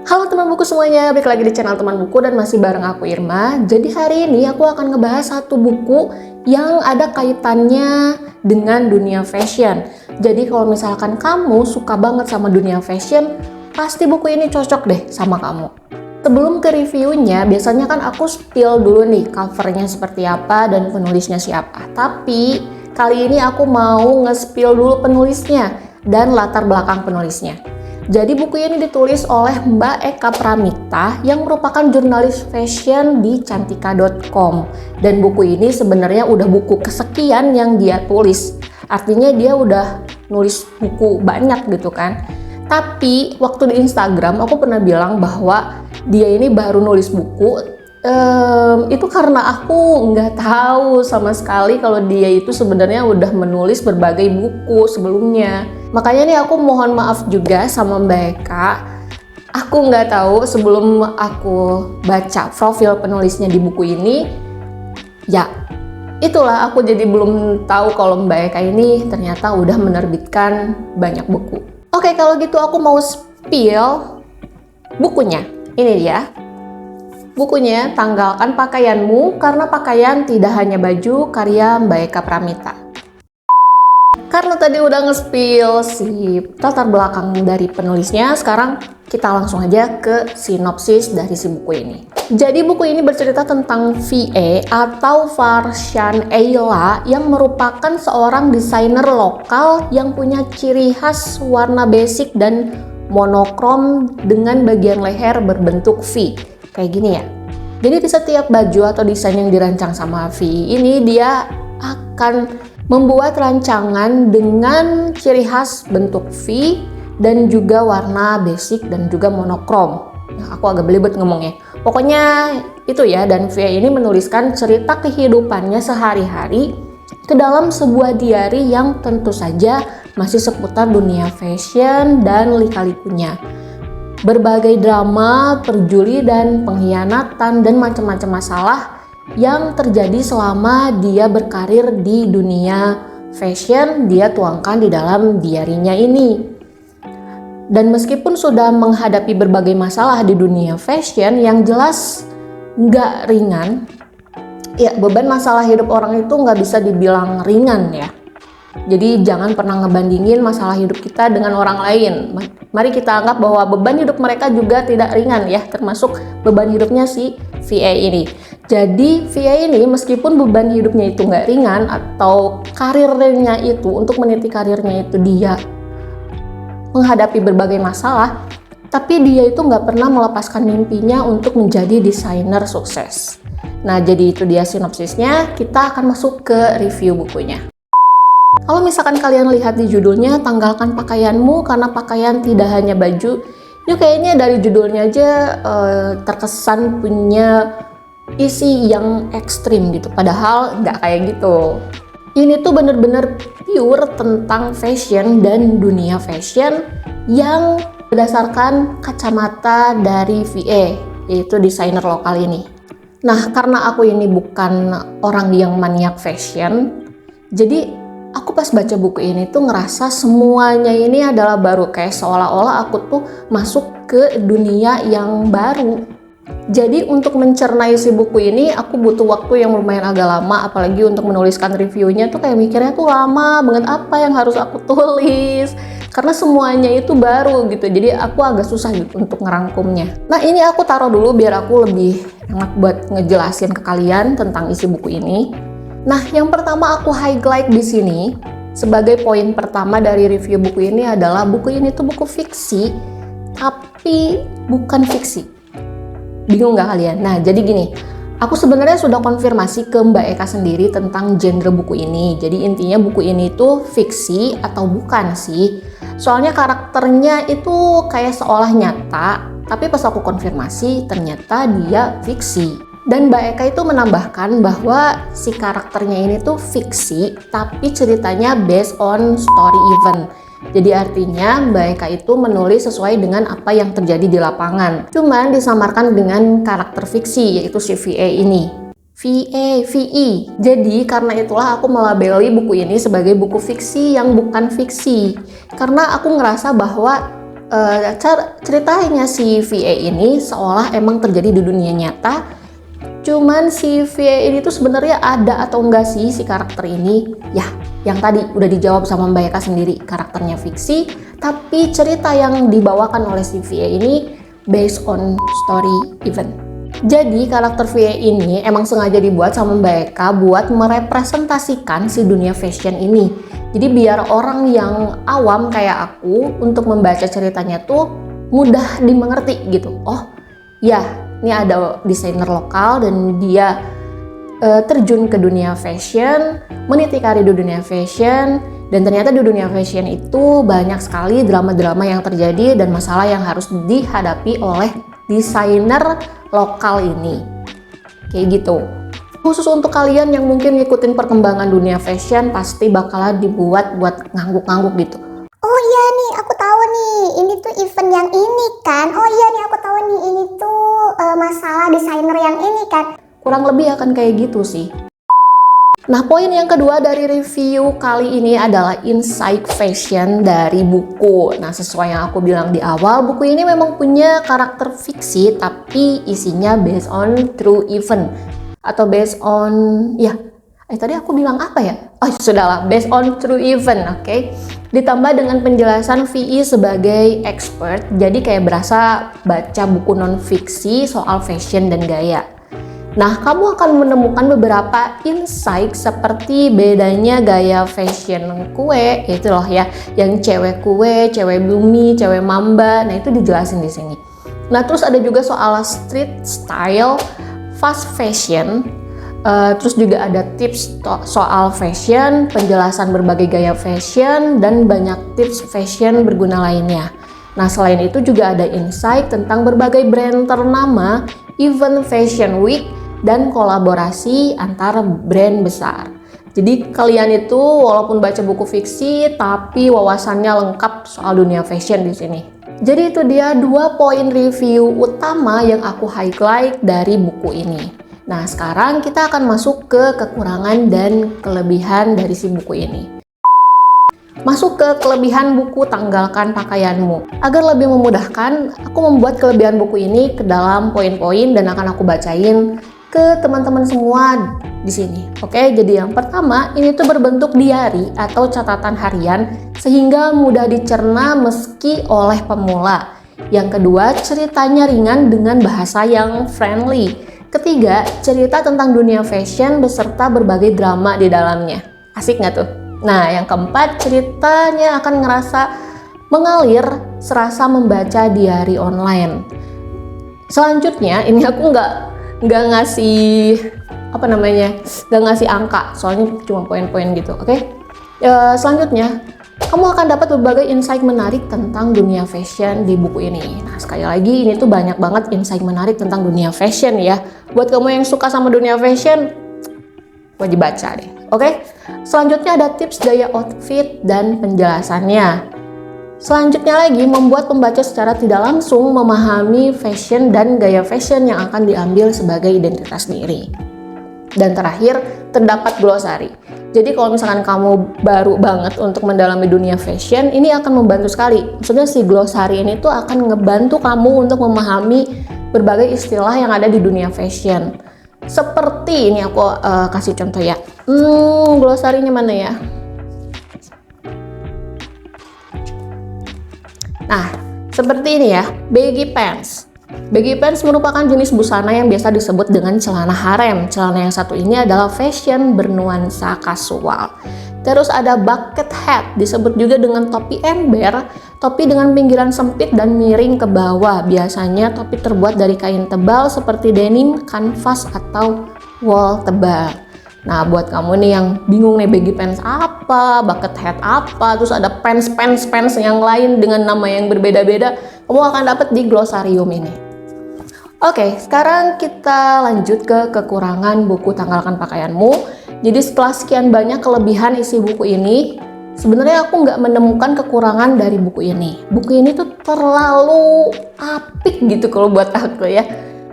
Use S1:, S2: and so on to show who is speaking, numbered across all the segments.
S1: Halo teman buku semuanya, balik lagi di channel teman buku dan masih bareng aku Irma. Jadi hari ini aku akan ngebahas satu buku yang ada kaitannya dengan dunia fashion. Jadi kalau misalkan kamu suka banget sama dunia fashion, pasti buku ini cocok deh sama kamu. Sebelum ke reviewnya, biasanya kan aku spill dulu nih covernya seperti apa dan penulisnya siapa. Tapi kali ini aku mau nge-spill dulu penulisnya dan latar belakang penulisnya. Jadi buku ini ditulis oleh Mbak Eka Pramita yang merupakan jurnalis fashion di cantika.com. Dan buku ini sebenarnya udah buku kesekian yang dia tulis. Artinya dia udah nulis buku banyak gitu kan. Tapi waktu di Instagram aku pernah bilang bahwa dia ini baru nulis buku. Itu karena aku nggak tahu sama sekali kalau dia itu sebenarnya udah menulis berbagai buku sebelumnya. Makanya nih aku mohon maaf juga sama Mbak Eka. Aku nggak tahu sebelum aku baca profil penulisnya di buku ini. Ya, itulah aku jadi belum tahu kalau Mbak Eka ini ternyata udah menerbitkan banyak buku. Oke, kalau gitu aku mau spill bukunya. Ini dia. Bukunya Tanggalkan Pakaianmu Karena Pakaian Tidak Hanya Baju, karya Mbak Eka Pramita. Karena tadi udah nge-spill si latar belakang dari penulisnya, sekarang kita langsung aja ke sinopsis dari si buku ini. Jadi buku ini bercerita tentang VA atau Farshan Ayla yang merupakan seorang desainer lokal yang punya ciri khas warna basic dan monokrom dengan bagian leher berbentuk V. Kayak gini ya. Jadi di setiap baju atau desain yang dirancang sama V ini dia akan membuat rancangan dengan ciri khas bentuk V dan juga warna basic dan juga monokrom. Nah, aku agak belibet ngomongnya. Pokoknya itu ya, dan V ini menuliskan cerita kehidupannya sehari-hari ke dalam sebuah diary yang tentu saja masih seputar dunia fashion dan lika-likunya. Berbagai drama, perjuli dan pengkhianatan dan macam-macam masalah yang terjadi selama dia berkarir di dunia fashion dia tuangkan di dalam diarinya ini. Dan meskipun sudah menghadapi berbagai masalah di dunia fashion yang jelas nggak ringan, ya beban masalah hidup orang itu nggak bisa dibilang ringan ya. Jadi jangan pernah ngebandingin masalah hidup kita dengan orang lain. Mari kita anggap bahwa beban hidup mereka juga tidak ringan ya, termasuk beban hidupnya si VA ini. Jadi VA ini meskipun beban hidupnya itu nggak ringan atau karirnya itu, untuk meniti karirnya itu dia menghadapi berbagai masalah, tapi dia itu nggak pernah melepaskan mimpinya untuk menjadi desainer sukses. Nah, jadi itu dia sinopsisnya. Kita akan masuk ke review bukunya. Kalau misalkan kalian lihat di judulnya, Tanggalkan Pakaianmu Karena Pakaian Tidak Hanya Baju, itu kayaknya dari judulnya aja terkesan punya isi yang ekstrim gitu, padahal nggak kayak gitu. Ini tuh bener-bener pure tentang fashion dan dunia fashion yang berdasarkan kacamata dari VA, yaitu desainer lokal ini. Nah, karena aku ini bukan orang yang maniak fashion, jadi aku pas baca buku ini tuh ngerasa semuanya ini adalah baru, kayak seolah-olah aku tuh masuk ke dunia yang baru. Jadi untuk mencerna isi buku ini aku butuh waktu yang lumayan agak lama, apalagi untuk menuliskan reviewnya tuh kayak mikirnya tuh lama banget apa yang harus aku tulis, karena semuanya itu baru gitu, jadi aku agak susah gitu untuk ngerangkumnya. Nah, ini aku taruh dulu biar aku lebih enak buat ngejelasin ke kalian tentang isi buku ini. Nah, yang pertama aku highlight di sini sebagai poin pertama dari review buku ini adalah buku ini tuh buku fiksi, tapi bukan fiksi. Bingung nggak kalian? Nah, jadi gini, aku sebenarnya sudah konfirmasi ke Mbak Eka sendiri tentang genre buku ini. Jadi intinya buku ini tuh fiksi atau bukan sih? Soalnya karakternya itu kayak seolah nyata, tapi pas aku konfirmasi ternyata dia fiksi. Dan Mbak Eka itu menambahkan bahwa si karakternya ini tuh fiksi, tapi ceritanya based on story event. Jadi artinya Mbak Eka itu menulis sesuai dengan apa yang terjadi di lapangan. Cuman disamarkan dengan karakter fiksi, yaitu si VA ini. VE. Jadi karena itulah aku melabeli buku ini sebagai buku fiksi yang bukan fiksi. Karena aku ngerasa bahwa ceritanya si VA ini seolah emang terjadi di dunia nyata. Cuman si VA ini tuh sebenarnya ada atau enggak sih si karakter ini? Ya, yang tadi udah dijawab sama Mbak Eka sendiri, karakternya fiksi, tapi cerita yang dibawakan oleh si VA ini based on story event. Jadi karakter VA ini emang sengaja dibuat sama Mbak Eka buat merepresentasikan si dunia fashion ini. Jadi biar orang yang awam kayak aku untuk membaca ceritanya tuh mudah dimengerti gitu. Oh ya, ini ada desainer lokal dan dia terjun ke dunia fashion, meniti karir di dunia fashion, dan ternyata di dunia fashion itu banyak sekali drama-drama yang terjadi dan masalah yang harus dihadapi oleh desainer lokal ini. Kayak gitu. Khusus untuk kalian yang mungkin ngikutin perkembangan dunia fashion, pasti bakalan dibuat buat ngangguk-ngangguk gitu.
S2: Oh iya nih, aku tahu nih, ini tuh event yang ini kan. Oh iya nih, aku tahu nih, ini tuh masalah desainer yang ini kan.
S1: Kurang lebih akan kayak gitu sih. Nah, poin yang kedua dari review kali ini adalah insight fashion dari buku. Nah, sesuai yang aku bilang di awal, buku ini memang punya karakter fiksi, tapi isinya based on true event. Atau based on, tadi aku bilang apa ya? Oh, sudahlah, based on true event, oke? Ditambah dengan penjelasan VI sebagai expert, jadi kayak berasa baca buku non-fiksi soal fashion dan gaya. Nah, kamu akan menemukan beberapa insight seperti bedanya gaya fashion kue, itu loh ya, yang cewek kue, cewek bumi, cewek mamba. Nah, itu dijelasin di sini. Nah, terus ada juga soal street style, fast fashion, terus juga ada tips soal fashion, penjelasan berbagai gaya fashion, dan banyak tips fashion berguna lainnya. Nah, selain itu juga ada insight tentang berbagai brand ternama, event fashion week, dan kolaborasi antara brand besar. Jadi kalian itu walaupun baca buku fiksi, tapi wawasannya lengkap soal dunia fashion di sini. Jadi itu dia 2 poin review utama yang aku highlight dari buku ini. Nah, sekarang kita akan masuk ke kekurangan dan kelebihan dari si buku ini. Masuk ke kelebihan buku Tanggalkan Pakaianmu. Agar lebih memudahkan, aku membuat kelebihan buku ini ke dalam poin-poin dan akan aku bacain ke teman-teman semua di sini. Oke, jadi yang pertama, ini tuh berbentuk diary atau catatan harian sehingga mudah dicerna meski oleh pemula. Yang kedua, ceritanya ringan dengan bahasa yang friendly. Ketiga, cerita tentang dunia fashion beserta berbagai drama di dalamnya. Asik nggak tuh? Nah, yang keempat, ceritanya akan ngerasa mengalir serasa membaca diary online. Selanjutnya, ini aku nggak ngasih nggak ngasih angka, soalnya cuma poin-poin gitu. Oke? Selanjutnya, kamu akan dapat berbagai insight menarik tentang dunia fashion di buku ini. Nah, sekali lagi ini tuh banyak banget insight menarik tentang dunia fashion ya. Buat kamu yang suka sama dunia fashion, wajib baca deh. Oke? Selanjutnya ada tips gaya outfit dan penjelasannya. Selanjutnya lagi, membuat pembaca secara tidak langsung memahami fashion dan gaya fashion yang akan diambil sebagai identitas diri. Dan terakhir, terdapat glosari. Jadi kalau misalkan kamu baru banget untuk mendalami dunia fashion, ini akan membantu sekali. Maksudnya si glosari ini tuh akan ngebantu kamu untuk memahami berbagai istilah yang ada di dunia fashion. Seperti ini aku kasih contoh ya. Glosarinya mana ya? Nah, seperti ini ya, baggy pants. Baggy pants merupakan jenis busana yang biasa disebut dengan celana harem. Celana yang satu ini adalah fashion bernuansa kasual. Terus ada bucket hat, disebut juga dengan topi ember, topi dengan pinggiran sempit dan miring ke bawah. Biasanya topi terbuat dari kain tebal seperti denim, kanvas, atau wool tebal. Nah, buat kamu nih yang bingung nih baggy pants apa, bucket hat apa, terus ada pants yang lain dengan nama yang berbeda-beda, kamu akan dapat di glosarium ini. Oke, sekarang kita lanjut ke kekurangan buku Tanggalkan Pakaianmu. Jadi setelah sekian banyak kelebihan isi buku ini, sebenarnya aku nggak menemukan kekurangan dari buku ini. Buku ini tuh terlalu apik gitu kalau buat aku ya.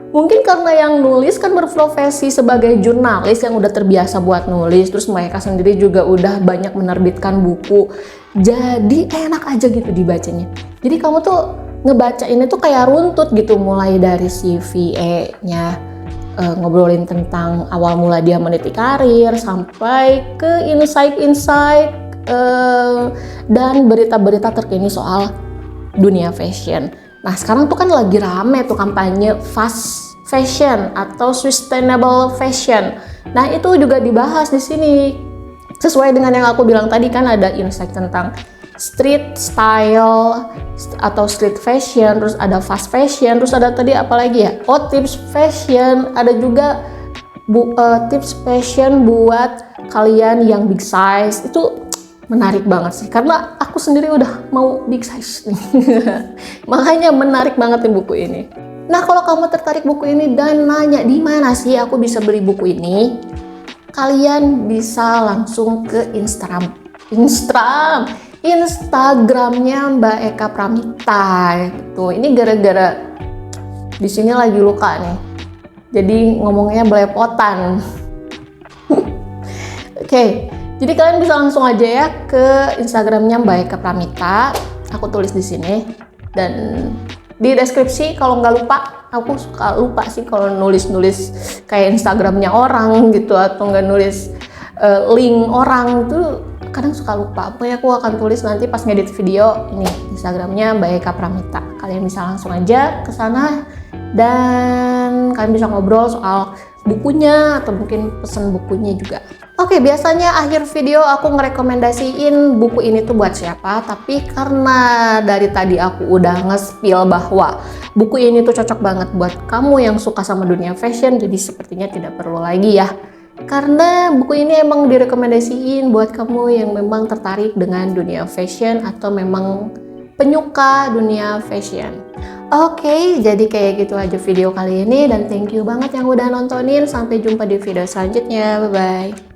S1: Mungkin karena yang nulis kan berprofesi sebagai jurnalis yang udah terbiasa buat nulis, terus mereka sendiri juga udah banyak menerbitkan buku, jadi enak aja gitu dibacanya. Jadi kamu tuh ngebaca ini tuh kayak runtut gitu, mulai dari si VA-nya ngobrolin tentang awal mula dia meniti karir sampai ke insight-insight dan berita-berita terkini soal dunia fashion. Nah sekarang tuh kan lagi rame tuh kampanye fast fashion atau sustainable fashion. Nah itu juga dibahas di sini. Sesuai dengan yang aku bilang tadi kan ada insight tentang street style atau street fashion, terus ada fast fashion, terus ada tadi apa lagi ya? Oh, tips fashion, ada juga tips fashion buat kalian yang big size. Itu menarik banget sih, karena aku sendiri udah mau big size nih. Makanya menarik banget nih buku ini. Nah, kalau kamu tertarik buku ini dan nanya di mana sih aku bisa beli buku ini, kalian bisa langsung ke Instagramnya Mbak Eka Pramita gitu. Ini gara-gara di sini lagi luka nih, jadi ngomongnya belepotan. Oke, jadi kalian bisa langsung aja ya ke Instagramnya Mbak Eka Pramita. Aku tulis di sini dan di deskripsi kalau nggak lupa. Aku suka lupa sih kalau nulis kayak Instagramnya orang gitu atau nggak nulis link orang itu kadang suka lupa. Pokoknya aku akan tulis nanti pas ngedit video ini Instagramnya Mbak Eka Pramita. Kalian bisa langsung aja ke sana dan kalian bisa ngobrol soal bukunya atau mungkin pesen bukunya juga. Oke, biasanya akhir video aku ngerekomendasiin buku ini tuh buat siapa, tapi karena dari tadi aku udah nge-spill bahwa buku ini tuh cocok banget buat kamu yang suka sama dunia fashion, jadi sepertinya tidak perlu lagi ya. Karena buku ini emang direkomendasiin buat kamu yang memang tertarik dengan dunia fashion atau memang penyuka dunia fashion. Oke, jadi kayak gitu aja video kali ini dan thank you banget yang udah nontonin. Sampai jumpa di video selanjutnya. Bye-bye.